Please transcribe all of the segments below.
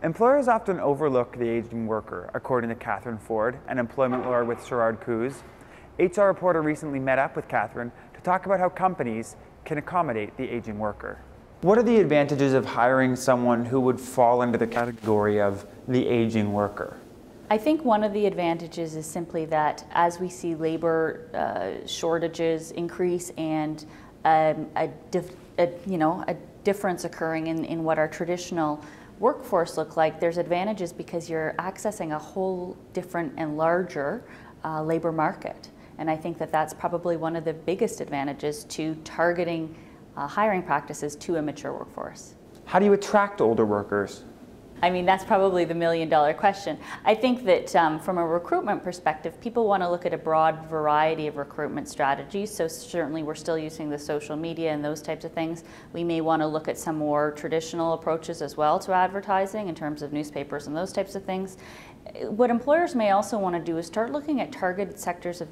Employers often overlook the aging worker, according to Katherine Ford, an employment lawyer with Sherrard Kuzz. HR Reporter recently met up with Katherine to talk about how companies can accommodate the aging worker. What are the advantages of hiring someone who would fall into the category of the aging worker? I think one of the advantages is simply that as we see labor shortages increase and a difference occurring in what our traditional workforce look like, there's advantages because you're accessing a whole different and larger labor market. And I think that that's probably one of the biggest advantages to targeting hiring practices to a mature workforce. How do you attract older workers? I mean, that's probably the million-dollar question. I think that from a recruitment perspective, people want to look at a broad variety of recruitment strategies. So certainly we're still using the social media and those types of things. We may want to look at some more traditional approaches as well to advertising in terms of newspapers and those types of things. What employers may also want to do is start looking at targeted sectors of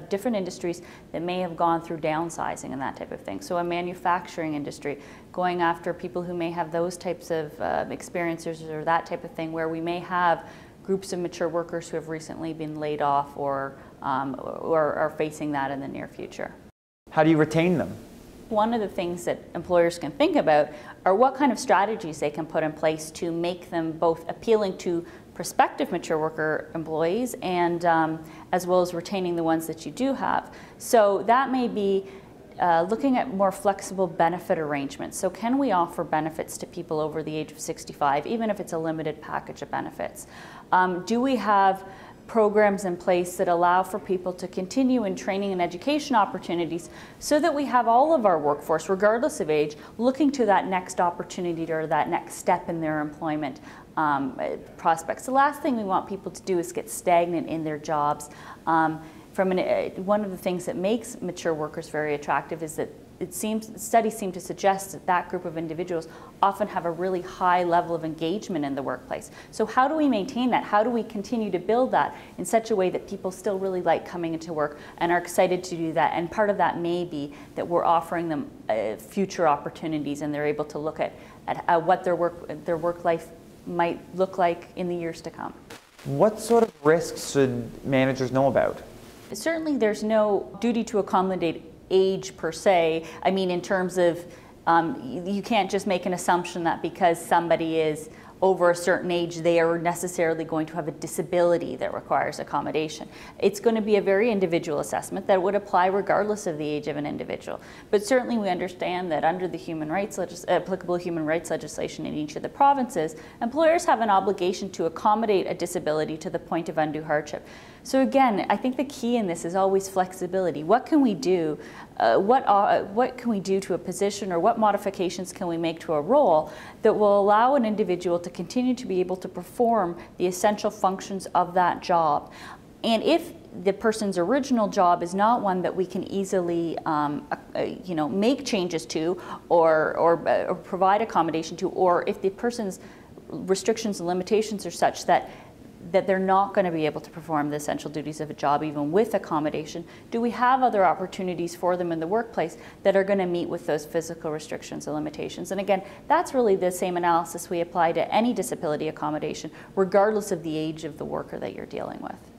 different industries that may have gone through downsizing and that type of thing. So a manufacturing industry, going after people who may have those types of experiences or that type of thing, where we may have groups of mature workers who have recently been laid off or are facing that in the near future. How do you retain them? One of the things that employers can think about are what kind of strategies they can put in place to make them both appealing to prospective mature worker employees and as well as retaining the ones that you do have. So that may be looking at more flexible benefit arrangements. So can we offer benefits to people over the age of 65, even if it's a limited package of benefits? Do we have programs in place that allow for people to continue in training and education opportunities so that we have all of our workforce, regardless of age, looking to that next opportunity or that next step in their employment prospects. The last thing we want people to do is get stagnant in their jobs. One of the things that makes mature workers very attractive is that studies seem to suggest that that group of individuals often have a really high level of engagement in the workplace. So how do we maintain that? How do we continue to build that in such a way that people still really like coming into work and are excited to do that? And part of that may be that we're offering them future opportunities and they're able to look at what their work life might look like in the years to come. What sort of risks should managers know about? Certainly there's no duty to accommodate age per se. I mean, in terms of you can't just make an assumption that because somebody is over a certain age, they are necessarily going to have a disability that requires accommodation. It's going to be a very individual assessment that would apply regardless of the age of an individual. But certainly we understand that under the applicable human rights legislation in each of the provinces, employers have an obligation to accommodate a disability to the point of undue hardship. So again, I think the key in this is always flexibility. What can we do? What can we do to a position, or what modifications can we make to a role that will allow an individual to continue to be able to perform the essential functions of that job? And if the person's original job is not one that we can easily make changes to or provide accommodation to, or if the person's restrictions and limitations are such that they're not going to be able to perform the essential duties of a job even with accommodation, do we have other opportunities for them in the workplace that are going to meet with those physical restrictions and limitations? And again, that's really the same analysis we apply to any disability accommodation, regardless of the age of the worker that you're dealing with.